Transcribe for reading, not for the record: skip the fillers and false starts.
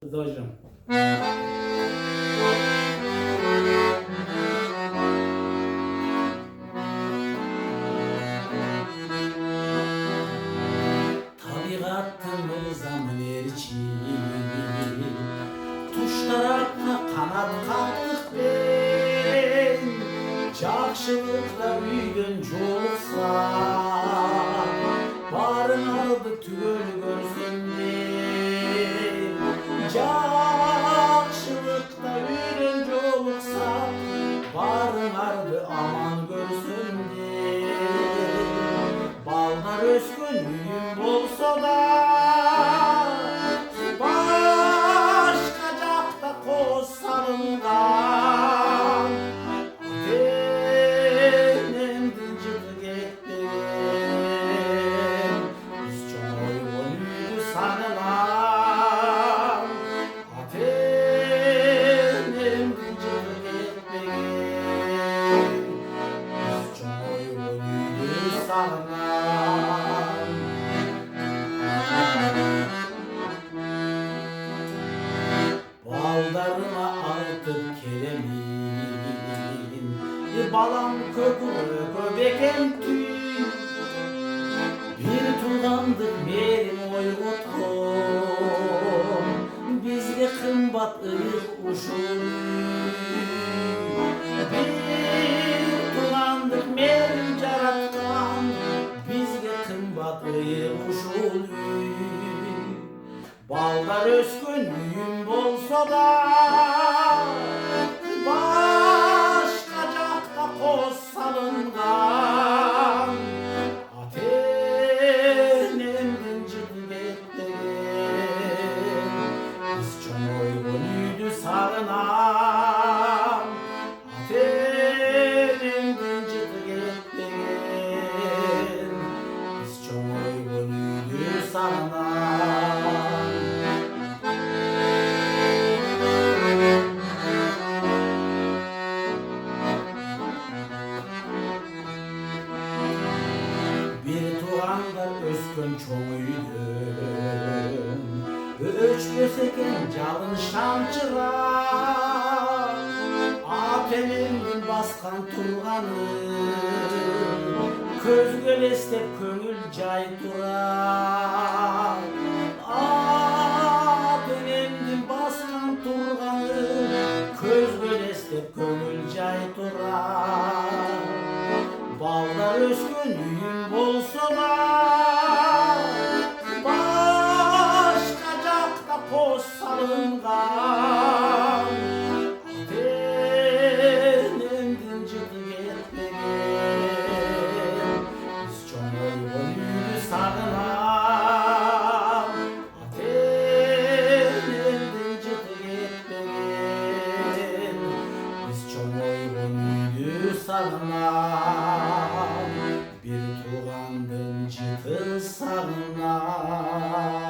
Hocam. Tabiatımızın erçin tuşlarına kanat kalktık ben. Çarşılıkta büyüdün çoluksa barın aldı tügül görsün ben. Çarşılıkta büyüdün çoluksa barın aldı aman görsün ben. Baldar özgünlüğüm bolsa da başkacakta kozsalımdan benim dincik ettim. Biz çoğu yoluydu sanılan benim dincik ettim. Biz çoğu yoluydu sanılan. Baldarıma atıp kelemin balam köküne köbeken tüy. Bir tuğlandık benim oygutkum bizge kımbat ıyık uşul. Bir tuğlandık benim caratkan bizge kımbat ıyık uşul. Baldar özgünlüğüm bolsa da başkacakta kozsalıngan atenem dincik ettim. Biz çoğu gönüydü sarınan atenem dincik ettim. Biz çoğu gönüydü sarınan. Özkün çoğuydum üç beseken calın şamçıra atemin baskan turganı köz gölestep köngül cay durar. Atemin baskan turganı köz gölestep köngül cay durar. Baldar özgünlüğüm bolsa da başkacakta kozsalıngan benim dincik etmegin. Biz çoğu gönlünü sarılan benim dincik etmegin. Biz çoğu gönlünü sarılan bir tuğandım çıtı sarılan.